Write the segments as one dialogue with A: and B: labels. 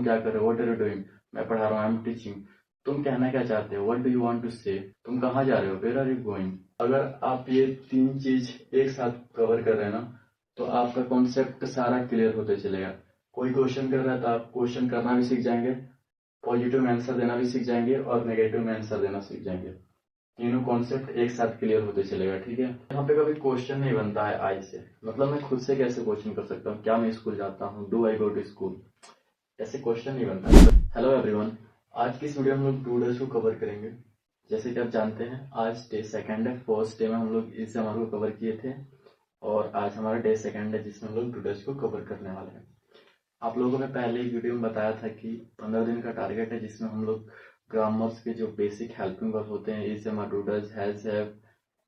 A: क्या कर रहे हो, व्हाट आर यू डूइंग, मैं पढ़ा रहा हूँ, आई एम टीचिंग। तुम कहना क्या चाहते हो, what do you want to say, तुम कहाँ जा रहे हो, वेयर आर यू गोइंग। अगर आप ये 3 चीज एक साथ कवर कर रहे हैं ना, तो आपका कॉन्सेप्ट सारा क्लियर होते चलेगा। कोई क्वेश्चन कर रहा है तो आप क्वेश्चन करना भी सीख जाएंगे, पॉजिटिव में आंसर देना भी सीख जाएंगे और नेगेटिव में आंसर देना सीख जाएंगे। तीनों कॉन्सेप्ट एक साथ क्लियर होते चलेगा, ठीक है। यहाँ पे कभी क्वेश्चन नहीं बनता है आई से, मतलब मैं खुद से कैसे क्वेश्चन कर सकता हूँ, क्या मैं स्कूल जाता हूँ, do I go to school, ऐसे क्वेश्चन नहीं बनता। हेलो एवरीवन, आज की इस वीडियो में हम लोग डूडल्स को कवर करेंगे। जैसे कि आप जानते हैं आज डे सेकंड है, फर्स्ट डे में हम लोग इस ग्रामर को कवर किए थे और आज हमारा डे सेकंड है जिसमें हम लोग डूडल्स को कवर करने वाले हैं। आप लोगों को मैं पहले ही वीडियो में बताया था कि 15 दिन का टारगेट है जिसमें हम लोग ग्रामर्स के जो बेसिक हेल्पिंग वर्ब होते हैं, is, am, doodles, has, have,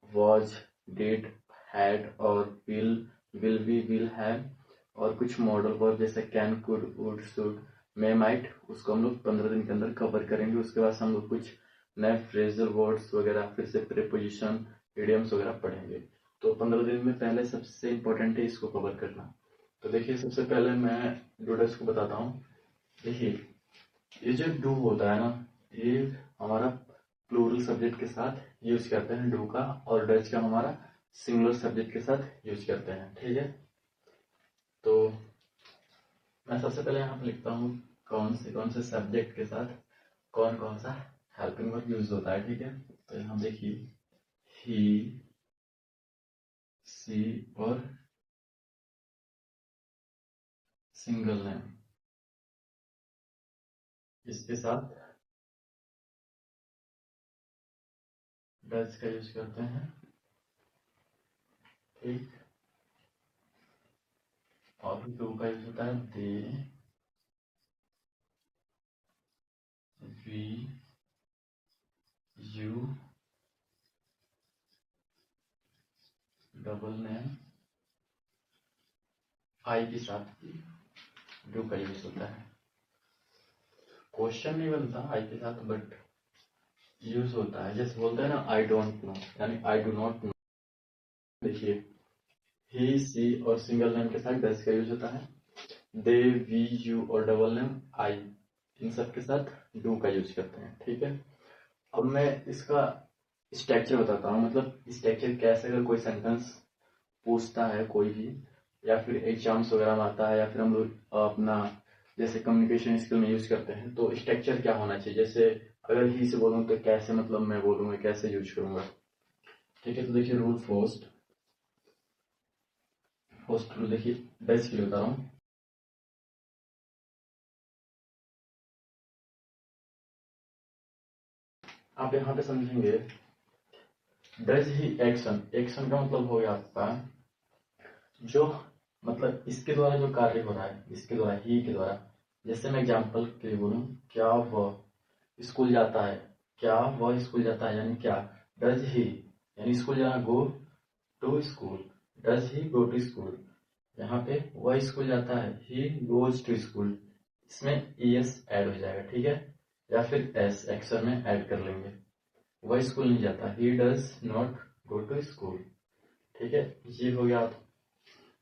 A: was, did, had और विल बी, विल हैव और कुछ मॉडल वर्ब जैसे can, could, would, should, may, might, उसको हम लोग 15 दिन के अंदर कवर करेंगे। उसके बाद हम लोग कुछ नए फ्रेजल वर्ड्स वगैरह, फिर से प्रीपोजिशन, इडियम्स वगैरह पढ़ेंगे। तो 15 दिन में पहले सबसे इंपॉर्टेंट है इसको कवर करना। तो देखिए, सबसे पहले मैं डूडल्स को बताता हूँ। देखिए, ये जो डू होता है ना, ये हमारा प्लूरल सब्जेक्ट के साथ यूज करते हैं डू का, और डच का हमारा सिंगुलर सब्जेक्ट के साथ यूज करते हैं, ठीक है। तो मैं सबसे पहले यहाँ पे लिखता हूँ कौन से सब्जेक्ट के साथ कौन कौन सा हेल्पिंग वर्ब यूज होता है, ठीक है। तो यहाँ देखिए, ही, सी और सिंगल नेम, इसके साथ डच का यूज करते हैं, ठीक। और डू का यूज होता है दे, वी, यू, डबल नेम, आई के साथ डू का यूज होता है। क्वेश्चन नहीं बनता आई के साथ, बट यूज होता है। जैसे बोलते हैं ना, आई डोंट नो, यानी आई डू नॉट नो। देखिए, ही, सी और सिंगल नेम के साथ डस का यूज होता है। दे, वी, यू और डबल नेम, आई, इन सब के साथ डू का यूज करते हैं, ठीक है। अब मैं इसका स्ट्रक्चर बताता हूँ, मतलब स्ट्रक्चर कैसे, अगर कोई सेंटेंस पूछता है कोई भी, या फिर एग्जाम्स वगैरह में आता है, या फिर हम लोग अपना जैसे कम्युनिकेशन स्किल में यूज करते हैं, तो स्ट्रक्चर क्या होना चाहिए। जैसे अगर ही से बोलूँ तो कैसे, मतलब मैं बोलूंगा कैसे यूज करूंगा, ठीक है। तो देखिए, रूल फर्स्ट रूल देखिए, डच के लिए बता रहा हूँ। आप यहाँ पे समझेंगे, डज ही एक्शन, एक्शन का मतलब हो गया आपका जो, मतलब इसके द्वारा जो कार्य हो रहा है, इसके द्वारा, ही के द्वारा। जैसे मैं एग्जांपल के लिए बोलूं, क्या वह स्कूल जाता है, क्या वह स्कूल जाता है, यानी क्या, डज ही, यानी स्कूल जाना, go to school, does he go to school. यहाँ पे वह स्कूल जाता है, ही गोज टू स्कूल, इसमें एस ऐड हो जाएगा, ठीक है। या फिर एस एक्शन में ऐड कर लेंगे। वह स्कूल नहीं जाता, he does not go to school, ठीक है। ये हो गया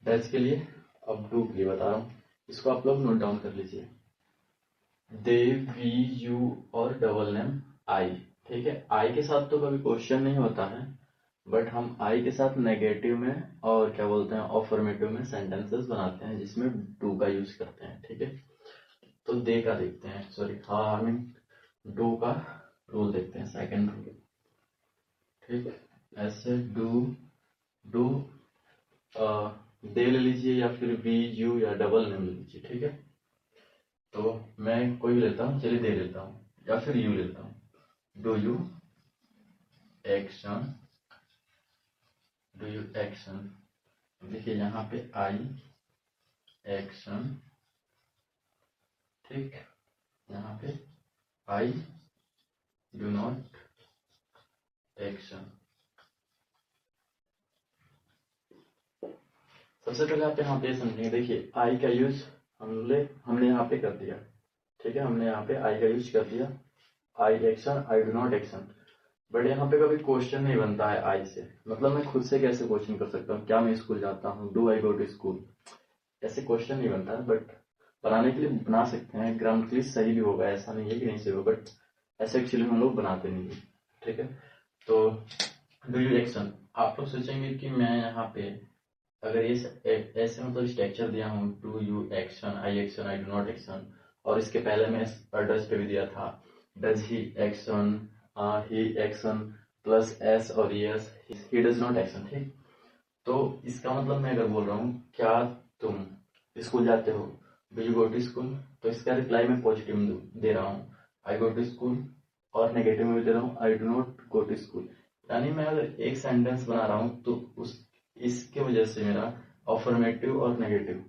A: डच के लिए। अब डू के लिए बता रहा हूँ, इसको आप लोग नोट डाउन कर लीजिए। दे, वी, यू और डबल नेम आई, ठीक है। आई के साथ तो कभी क्वेश्चन नहीं होता है, बट हम आई के साथ नेगेटिव में और क्या बोलते हैं, अफर्मेटिव में सेंटेंसेस बनाते हैं जिसमें डू का यूज करते हैं, ठीक है। तो दे का देखते हैं, सॉरी, हाँ, आई मीन डू का रूल देखते हैं, सेकंड रूल, ठीक है। ऐसे डू, डू दे ले लीजिए, या फिर वी, यू या डबल नेम ले लीजिए, ठीक है। तो मैं कोई भी लेता हूँ, चलिए दे लेता हूँ, या फिर यू लेता हूँ। Do you action, do you action, देखिए यहाँ पे आई एक्शन, ठीक। यहाँ पे आई डू नॉट एक्शन। सबसे पहले आप यहाँ पे समझेंगे, देखिए आई का यूज हमने यहाँ पे कर दिया, ठीक है। हमने यहाँ पे आई का यूज कर दिया, I action, I do not action. But यहाँ पे कभी क्वेश्चन नहीं बनता है आई से, मतलब मैं खुद से कैसे क्वेश्चन कर सकता हूँ, क्या मैं स्कूल जाता हूँ, do I go to school, ऐसे क्वेश्चन नहीं बनता है। बट बनाने के लिए बना सकते हैं, ग्रामेटिकली सही भी होगा, ऐसा नहीं है कि नहीं सही होगा, बट ऐसे एक्चुअली हम लोग बनाते नहीं है। ठीक है, तो डू यू एक्शन, आप लोग सोचेंगे कि मैं यहाँ पे अगर ये ऐसे मतलब स्ट्रक्चर दिया हूँ, do you action, I do not action, और इसके पहले मैं डज पे भी दिया था, does he action, he action plus s और es, he does not action. ठीक, तो इसका मतलब मैं अगर बोल रहा हूँ क्या तुम स्कूल जाते हो, do you go to school, तो इसका रिप्लाई मैं पॉजिटिव में दे रहा हूँ, आई गो टू स्कूल, और नेगेटिव में भी दे रहा हूँ, I do not go to school. यानी मैं अगर एक सेंटेंस बना रहा हूँ तो उस इसके वजह से मेरा अफर्मेटिव और नेगेटिव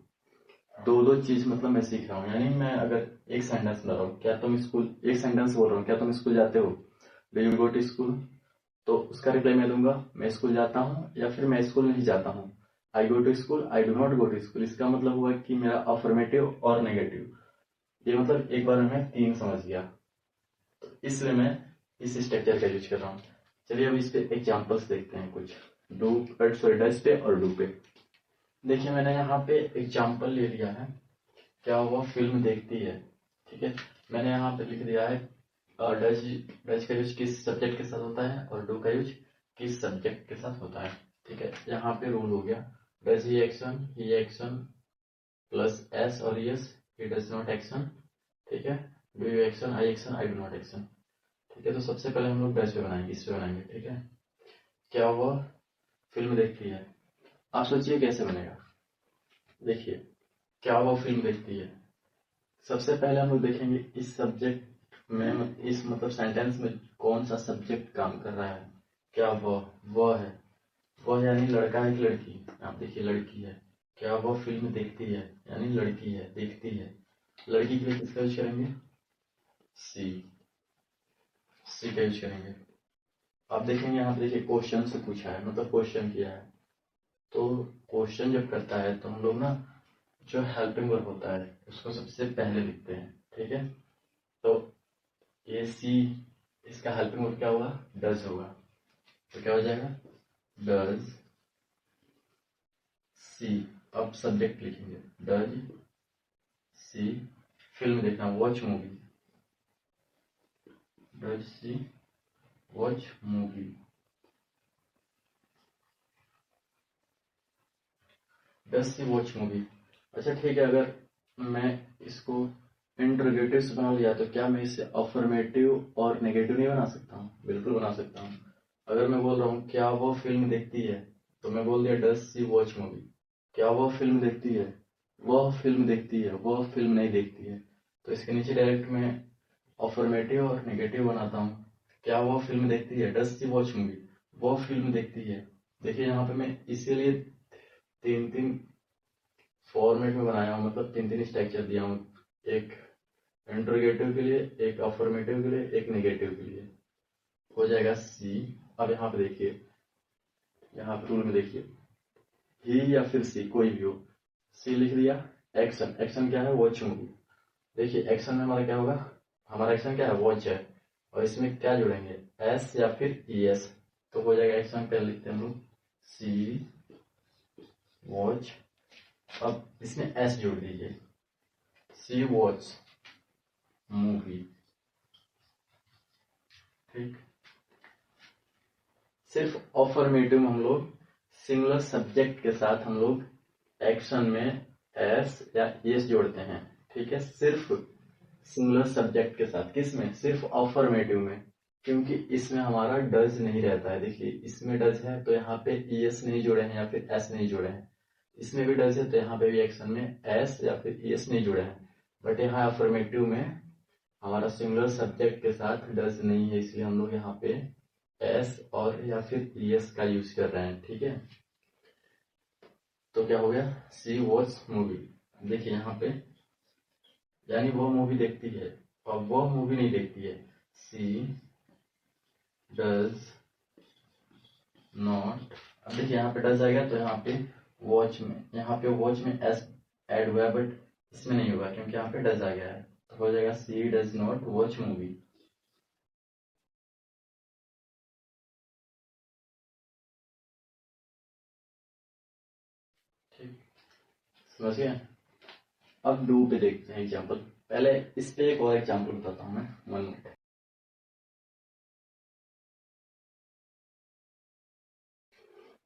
A: दो दो चीज मतलब मैं सीख रहा हूँ। यानी मैं अगर एक सेंटेंस बना रहा हूँ, क्या तुम स्कूल, एक सेंटेंस बोल रहा हूँ क्या तुम स्कूल जाते हो, do you go to school, तो उसका रिप्लाई मैं दूंगा मैं स्कूल जाता हूँ या फिर मैं स्कूल नहीं जाता हूँ। I go to school, I do not go to school, इसका मतलब हुआ कि मेरा अफर्मेटिव और नेगेटिव, ये मतलब एक बार में मैं तीन समझ गया, तो इसलिए मैं इस स्ट्रक्चर का यूज कर रहा हूँ। चलिए अब इस पे एग्जाम्पल्स देखते हैं कुछ, डू सॉरी डज पे और डू पे। देखिए मैंने यहाँ पे एग्जाम्पल ले लिया है, क्या वो फिल्म देखती है। ठीक है, मैंने यहाँ पे लिख दिया है डज, डज का यूज किस सब्जेक्ट के साथ होता है और डू का यूज किस सब्जेक्ट के साथ होता है। ठीक है, यहाँ पे रूल हो गया, does he action plus s और es, he does not action. ठीक है, do you action, I do not action. ठीक है, तो सबसे पहले हम लोग डज पे बनाएंगे, इस पे बनाएंगे। ठीक है, क्या वह फिल्म देखती है, आप सोचिए कैसे बनेगा। देखिए, क्या वह फिल्म देखती है, सबसे पहले हम लोग देखेंगे इस सब्जेक्ट में, इस मतलब सेंटेंस में कौन सा सब्जेक्ट काम कर रहा है। क्या वह है, वह यानी लड़का है कि लड़की, आप देखिए लड़की है। क्या वह फिल्म देखती है, यानी लड़की है, देखती है। लड़की के लिए किसका यूज करेंगे, सी, सी का यूज करेंगे। आप देखेंगे यहाँ पे देखिए क्वेश्चन से पूछा है, मतलब क्वेश्चन किया है, तो क्वेश्चन जब करता है तो हम लोग ना जो हेल्पिंग वर्ब होता है उसको सबसे पहले लिखते हैं। ठीक है, तो ये सी, इसका हेल्पिंग वर्ब क्या होगा, डज होगा, तो क्या हो जाएगा, डज सी। अब सब्जेक्ट लिखेंगे, डज सी फिल्म देखना, watch movie, does she watch movie, does she watch movie. अच्छा ठीक है, अगर मैं इसको इंटरोगेटिव से बना लिया तो क्या मैं इसे अफर्मेटिव और नेगेटिव नहीं बना सकता हूँ, बिल्कुल बना सकता हूँ। अगर मैं बोल रहा हूँ क्या वो फिल्म देखती है, तो मैं बोल दिया डज सी वॉच मूवी, क्या वह फिल्म देखती है, वह फिल्म देखती है, वह फिल्म नहीं देखती है, तो इसके नीचे डायरेक्ट मैं अफर्मेटिव और नेगेटिव बनाता हूँ। क्या वह फिल्म देखती है, डज सी वॉच मूवी, वह फिल्म देखती है। देखिए यहाँ पे मैं इसीलिए तीन तीन फॉर्मेट में बनाया हूँ, मतलब तीन तीन स्ट्रक्चर दिया हूँ, एक इंट्रोगेटिव के लिए, एक अफर्मेटिव के लिए, एक नेगेटिव के लिए, हो जाएगा सी। अब यहाँ पे देखिए, यहाँ पे रूल में देखिए, ही या फिर सी कोई भी हो, सी लिख दिया। एक्शन, एक्शन क्या है, वॉच मूवी। देखिए एक्शन में हमारा क्या होगा, हमारा एक्शन क्या है, वॉच है, और इसमें क्या जोड़ेंगे, एस या फिर ई एस, तो हो जाएगा एक्शन पहले लिखते हैं हम लोग, सी वॉच, अब इसमें एस जोड़ दीजिए, सी वॉच मूवी। ठीक, सिर्फ अफर्मेटिव में हम लोग सिंगुलर सब्जेक्ट के साथ हम लोग एक्शन में एस या एस जोड़ते हैं। ठीक है, सिर्फ सिंगुलर सब्जेक्ट के साथ, किसमें, सिर्फ अफर्मेटिव में, क्योंकि इसमें हमारा डज नहीं रहता है। देखिए इसमें डज है तो यहाँ पे एस नहीं जोड़े हैं या फिर एस नहीं जोड़े हैं, इसमें भी डज है तो यहाँ पे भी एक्शन में एस या फिर एस नहीं जुड़े हैं, बट यहाँ अफर्मेटिव में हमारा सिंगुलर सब्जेक्ट के साथ डज नहीं है, इसलिए हम लोग यहाँ पे एस और या फिर एस का यूज कर रहे हैं। ठीक है, तो क्या हो गया, सी वॉच मूवी। देखिए यहाँ पे, यानी वो मूवी देखती है और वो मूवी नहीं देखती है, सी डज नॉट। अब देखिए यहाँ पे डज आएगा तो यहाँ पे वॉच में, यहाँ पे वॉच में एस ऐड हुआ है, बट इसमें नहीं हुआ क्योंकि यहाँ पे डज आ गया है, तो हो जाएगा सी डज नॉट वॉच मूवी। ठीक, समझ गए। अब डू पे देखते हैं एग्जाम्पल। पहले इस पे एक और एग्जाम्पल बताता हूँ मैं, 1 मिनट।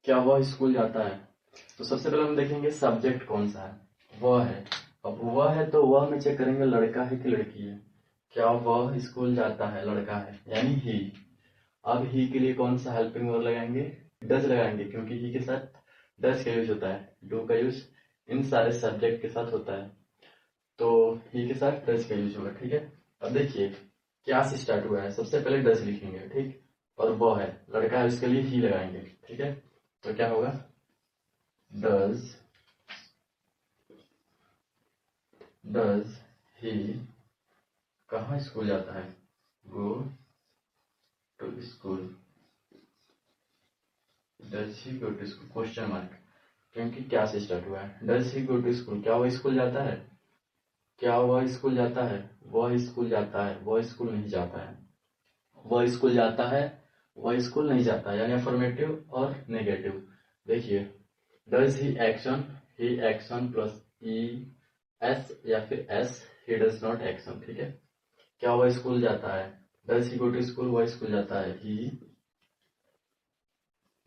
A: क्या वह स्कूल जाता है? तो सबसे पहले हम देखेंगे सब्जेक्ट कौन सा है, वह है। अब वह है तो वह में चेक करेंगे लड़का है कि लड़की है। क्या वह स्कूल जाता है, लड़का है, यानी ही। अब ही के लिए कौन सा हेल्पिंग वर्ब लगाएंगे? डज लगाएंगे, क्योंकि ही के साथ डज का यूज होता है, डू का यूज इन सारे सब्जेक्ट के साथ होता है, तो ही के साथ डज का यूज होगा। ठीक है, अब देखिए क्या से स्टार्ट हुआ है, सबसे पहले डज लिखेंगे, ठीक, और वह है लड़का है, उसके लिए ही लगाएंगे। ठीक है, तो क्या होगा? डज डज ही कहाँ स्कूल जाता है? Go to school. Does he go to school, question mark, क्योंकि क्या से स्टार्ट हुआ है। Does he go to school, क्या वो स्कूल जाता है? क्या वह स्कूल जाता है? वह स्कूल जाता है, वह स्कूल नहीं जाता है। वह स्कूल जाता है, वह स्कूल नहीं जाता है, यानी अफर्मेटिव और नेगेटिव। देखिए, does he action plus E S या फिर S, he does not action. ठीक है, क्या वह स्कूल जाता है? Does he go to school, वह स्कूल जाता है, ही।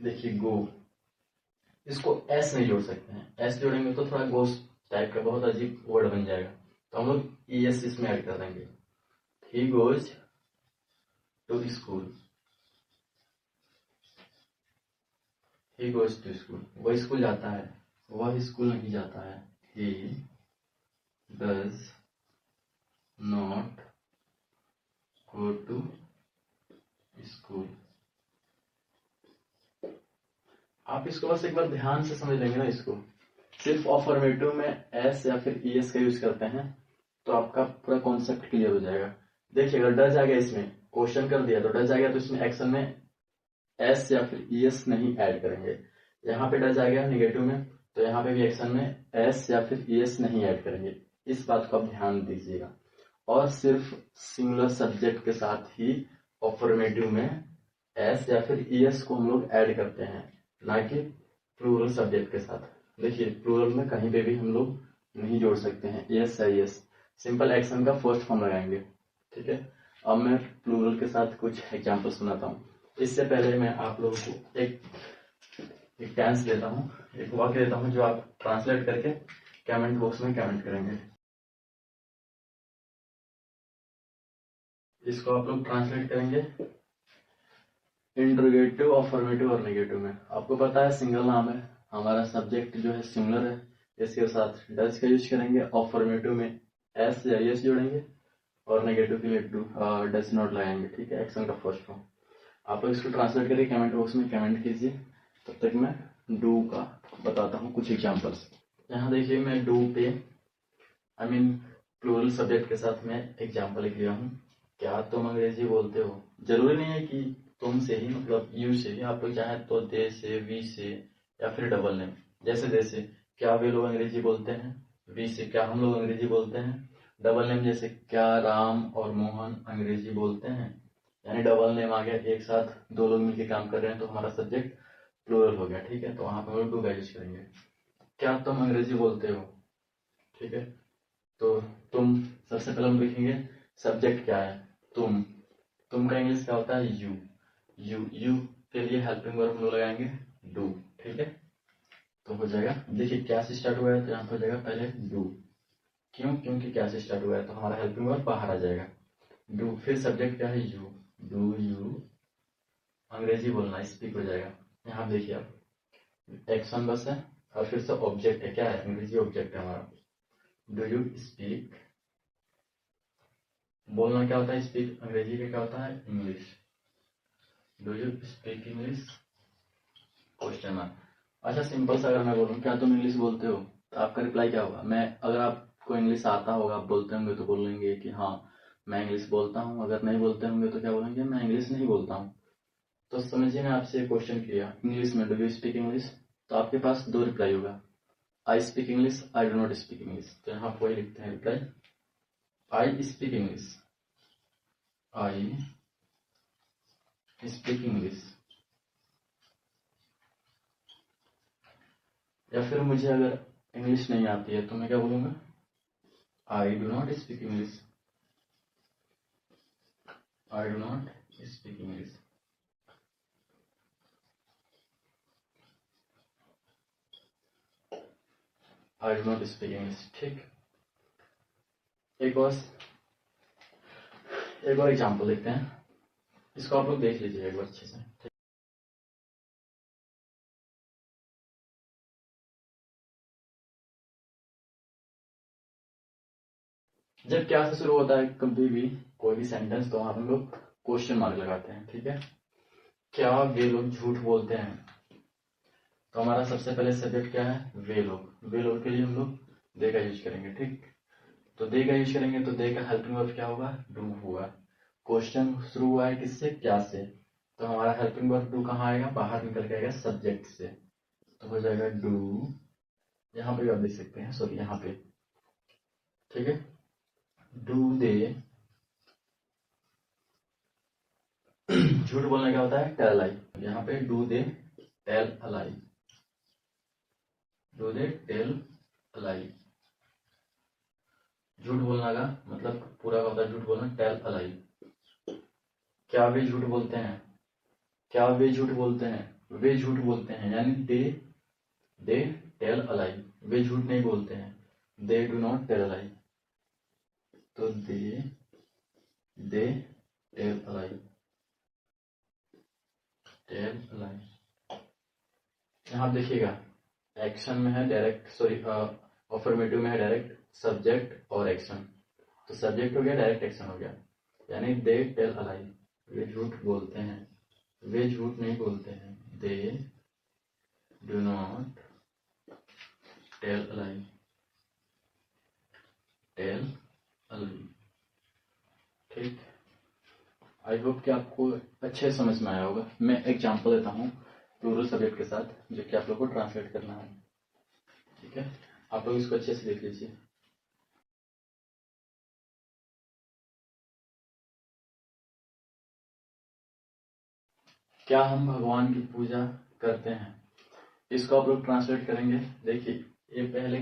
A: देखिए गो, इसको एस नहीं जोड़ सकते हैं, एस जोड़ेंगे तो थोड़ा गोस टाइप का बहुत अजीब वर्ड बन जाएगा, तो हम लोग ई एस इसमें ऐड कर देंगे। He goes to school, he goes to school, वह स्कूल जाता है, वह स्कूल नहीं जाता है। He does not go to school. आप इसको बस एक बार ध्यान से समझ लेंगे ना, इसको सिर्फ अफर्मेटिव में एस या फिर ई एस का यूज करते हैं तो आपका पूरा कॉन्सेप्ट क्लियर हो जाएगा। देखिए अगर डज आ गया, इसमें क्वेश्चन कर दिया तो डज आ गया, तो इसमें एक्शन में एस या फिर ई एस नहीं ऐड करेंगे। यहाँ पे डज आ गया नेगेटिव में, तो यहाँ पे भी एक्शन में एस या फिर ई एस नहीं ऐड करेंगे। इस बात को आप ध्यान दीजिएगा। और सिर्फ सिंगुलर सब्जेक्ट के साथ ही अफर्मेटिव में एस या फिर ई एस को हम लोग ऐड करते हैं, ना कि प्लूरल सब्जेक्ट के साथ। देखिए प्लूरल में कहीं पे भी हम लोग नहीं जोड़ सकते हैं एस या एस, सिंपल एक्शन का फर्स्ट फॉर्म लगाएंगे। ठीक है, अब मैं प्लूरल के साथ कुछ एग्जांपल सुनाता हूँ। इससे पहले मैं आप लोगों को एक टेंस देता हूँ, एक वाक्य देता हूँ, जो आप ट्रांसलेट करके कमेंट बॉक्स में कमेंट करेंगे। इसको आप लोग ट्रांसलेट करेंगे इंट्रोगेटिव, अफर्मेटिव और नेगेटिव में। आपको पता है सिंगल नाम है, हमारा सब्जेक्ट जो है सिंगुलर है, इसके साथ डज का यूज करेंगे, अफर्मेटिव में एस या एस जोड़ेंगे, और नेगेटिव के लिए डज नॉट लगाएंगे। ठीक है, एक्शन का फर्स्ट फॉर्म। आप लोग इसको ट्रांसलेट करके कमेंट बॉक्स में कमेंट कीजिए, तब तक मैं डू का बताता हूँ कुछ एग्जाम्पल्स। यहाँ देखिए मैं डू पे आई मीन प्लूरल सब्जेक्ट के साथ मैं एग्जाम्पल लिख लिया हूँ। क्या तुम अंग्रेजी बोलते हो? जरूरी नहीं है कि तुम से ही, मतलब यू से ही, आप लोग चाहे तो दे से, वी से, या फिर डबल नेम। जैसे दे से क्या वे लोग अंग्रेजी बोलते हैं, वी से क्या हम लोग अंग्रेजी बोलते हैं, डबल नेम जैसे क्या राम और मोहन अंग्रेजी बोलते हैं, यानी डबल नेम आ गया, एक साथ दो लोग मिलकर काम कर रहे हैं तो हमारा सब्जेक्ट प्लूरल हो गया। ठीक है, तो वहां पर हम लोग डू का यूज करेंगे। क्या तुम अंग्रेजी बोलते हो? ठीक है, तो तुम सबसे पहले हम लिखेंगे सब्जेक्ट क्या है, तुम का इंग्लिश क्या होता है? यू। यू के लिए हेल्पिंग वर्ब हम लोग लगाएंगे डू। ठीक है, तो हो जाएगा। देखिए क्या से स्टार्ट हुआ है तो यहाँ पर हो जाएगा पहले डू। क्यों? क्योंकि क्या से स्टार्ट हुआ है तो हमारा हेल्पिंग वर्ब बाहर आ जाएगा डू। फिर सब्जेक्ट क्या है? यू। डू यू अंग्रेजी बोलना, स्पीक हो जाएगा। यहाँ देखिए आप एक्शन बस है, और फिर से ऑब्जेक्ट है, क्या है? अंग्रेजी ऑब्जेक्ट है हमारा। डू यू स्पीक, बोलना क्या होता है? स्पीक अंग्रेजी में क्या होता है? English. Do you speak English, question mark. अच्छा सिंपल सा अगर मैं बोलूँ क्या तुम इंग्लिश बोलते हो, तो आपका रिप्लाई क्या होगा? मैं, अगर आपको इंग्लिश आता होगा, आप बोलते होंगे तो बोलेंगे कि हाँ मैं इंग्लिश बोलता हूँ। अगर नहीं बोलते होंगे तो क्या बोलेंगे? मैं इंग्लिश नहीं बोलता हूँ। तो समझिए मैं आपसे क्वेश्चन किया इंग्लिश में, डू यू स्पीक इंग्लिश, तो आपके पास दो रिप्लाई होगा, I speak English, I do not speak English. तो यहाँ वही लिखते हैं reply, I speak English, I speak English. या फिर मुझे अगर इंग्लिश नहीं आती है तो मैं क्या बोलूंगा? I do not speak English. I do not speak English. I do not speak English. ठीक, एक और एग्जाम्पल देखते हैं, इसको आप लोग देख लीजिए एक बार अच्छे से। जब क्या से शुरू होता है कभी भी कोई भी सेंटेंस, तो हम लोग क्वेश्चन मार्क लगाते हैं। ठीक है, क्या वे लोग झूठ बोलते हैं? तो हमारा सबसे पहले सब्जेक्ट क्या है? वे लोग। वे लोग के लिए हम लोग दे का यूज करेंगे। ठीक, तो दे का यूज करेंगे तो दे का हेल्पिंग वर्ब क्या होगा? डू होगा। क्वेश्चन शुरू हुआ है किससे? क्या से। तो हमारा हेल्पिंग वर्ब डू कहाँ आएगा? बाहर निकल के आएगा सब्जेक्ट से, तो हो जाएगा डू। यहाँ पे भी आप देख सकते हैं, सॉरी यहाँ पे। ठीक है, डू दे, झूठ बोलना क्या होता है? Tell lie. यहाँ पे do they tell a lie, do they tell a lie. झूठ बोलना का मतलब पूरा का होता है झूठ बोलना, टेल अलाई। क्या वे झूठ बोलते हैं? क्या वे झूठ बोलते हैं? वे झूठ बोलते हैं, यानी दे टेल अलाई। वे झूठ नहीं बोलते हैं, they do not tell a lie. तो they tell a lie, tell a lie. यहां देखिएगा, एक्शन में है डायरेक्ट, सॉरी अफर्मेटिव में है डायरेक्ट सब्जेक्ट और एक्शन। तो सब्जेक्ट हो गया, डायरेक्ट एक्शन हो गया, यानी दे टेल अलाई। वे झूठ बोलते हैं, वे झूठ नहीं बोलते हैं, they do not tell a lie, tell a lie. ठीक, आई होप कि आपको अच्छे समझ में आया होगा। मैं एग्जांपल देता हूँ प्लूरल सब्जेक्ट के साथ, जो कि आप लोग को ट्रांसलेट करना है। ठीक है, आप लोग इसको अच्छे से देख लीजिए। क्या हम भगवान की पूजा करते हैं? इसको आप लोग ट्रांसलेट करेंगे। देखिए, ये पहले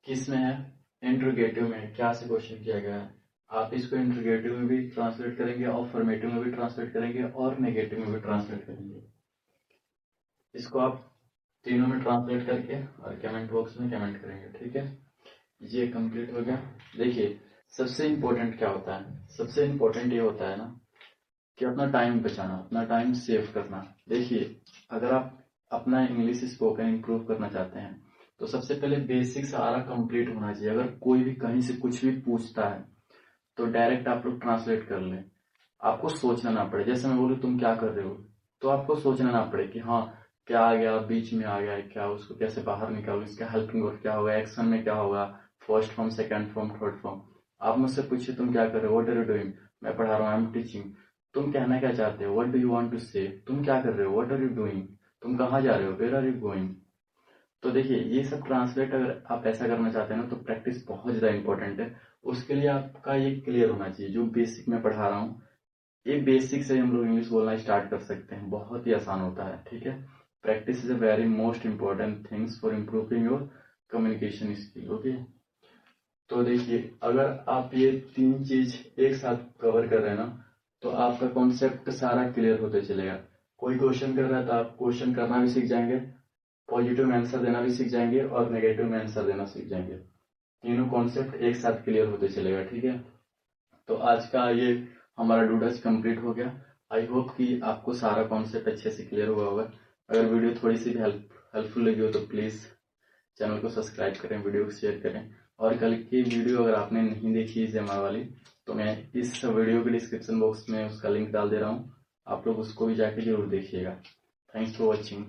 A: किस में है? इंट्रोगेटिव में। क्या से क्वेश्चन किया गया है? आप इसको इंट्रोगेटिव में भी ट्रांसलेट करेंगे, अफर्मेटिव में भी ट्रांसलेट करेंगे, और नेगेटिव में भी ट्रांसलेट करेंगे। इसको आप तीनों में ट्रांसलेट करके और कमेंट बॉक्स में कमेंट करेंगे। ठीक है, ये कंप्लीट हो गया। देखिए, सबसे इंपॉर्टेंट क्या होता है? सबसे इंपॉर्टेंट ये होता है ना कि अपना टाइम बचाना, अपना टाइम सेव करना। देखिए, अगर आप अपना इंग्लिश स्पोकन इंप्रूव करना चाहते हैं तो सबसे पहले बेसिक सारा कंप्लीट होना चाहिए। अगर कोई भी कहीं से कुछ भी पूछता है तो डायरेक्ट आप लोग ट्रांसलेट कर लें, आपको सोचना ना पड़े। जैसे मैं बोलूँ तुम क्या कर रहे हो, तो आपको सोचना ना पड़े कि हाँ क्या आ गया, बीच में आ गया क्या, उसको कैसे बाहर निकालो, इसका हेल्पिंग वर्ब क्या होगा, एक्शन में क्या होगा, first form, second form, third form. आप मुझसे पूछिए तुम क्या कर रहे हो, व्हाट आर यू डूइंग, मैं पढ़ा रहा हूँ, आई एम टीचिंग। तुम कहना क्या चाहते हो, what do you want to say, तुम क्या कर रहे हो, व्हाट आर यू डूइंग, तुम कहाँ जा रहे हो, वेयर आर यू गोइंग। तो देखिए, ये सब ट्रांसलेट अगर आप ऐसा करना चाहते हैं ना तो प्रैक्टिस बहुत ज्यादा इंपॉर्टेंट है। उसके लिए आपका ये क्लियर होना चाहिए, जो बेसिक मैं पढ़ा रहा हूँ, ये बेसिक से हम लोग इंग्लिश बोलना स्टार्ट कर सकते हैं, बहुत ही आसान होता है। ठीक है, practice is a very most important things for improving your communication skill. Okay, तो देखिए, अगर आप ये तीन चीज एक साथ कवर कर रहे हैं ना तो आपका कॉन्सेप्ट सारा क्लियर होते चलेगा। कोई क्वेश्चन कर रहा है तो आप क्वेश्चन करना भी सीख जाएंगे, पॉजिटिव में आंसर देना भी सीख जाएंगे, और नेगेटिव में आंसर देना सीख जाएंगे। तीनों कॉन्सेप्ट एक साथ क्लियर होते चलेगा। ठीक है, तो आज का ये हमारा डूडल्स कंप्लीट हो गया। आई होप कि आपको सारा कॉन्सेप्ट अच्छे से क्लियर हुआ होगा। अगर वीडियो थोड़ी सी भी हेल्पफुल लगी हो तो प्लीज चैनल को सब्सक्राइब करें, वीडियो को शेयर करें। और कल की वीडियो अगर आपने नहीं देखी जेमा वाली तो मैं इस वीडियो के डिस्क्रिप्शन बॉक्स में उसका लिंक डाल दे रहा हूँ, आप लोग उसको भी जाके जरूर देखिएगा। Thanks for watching.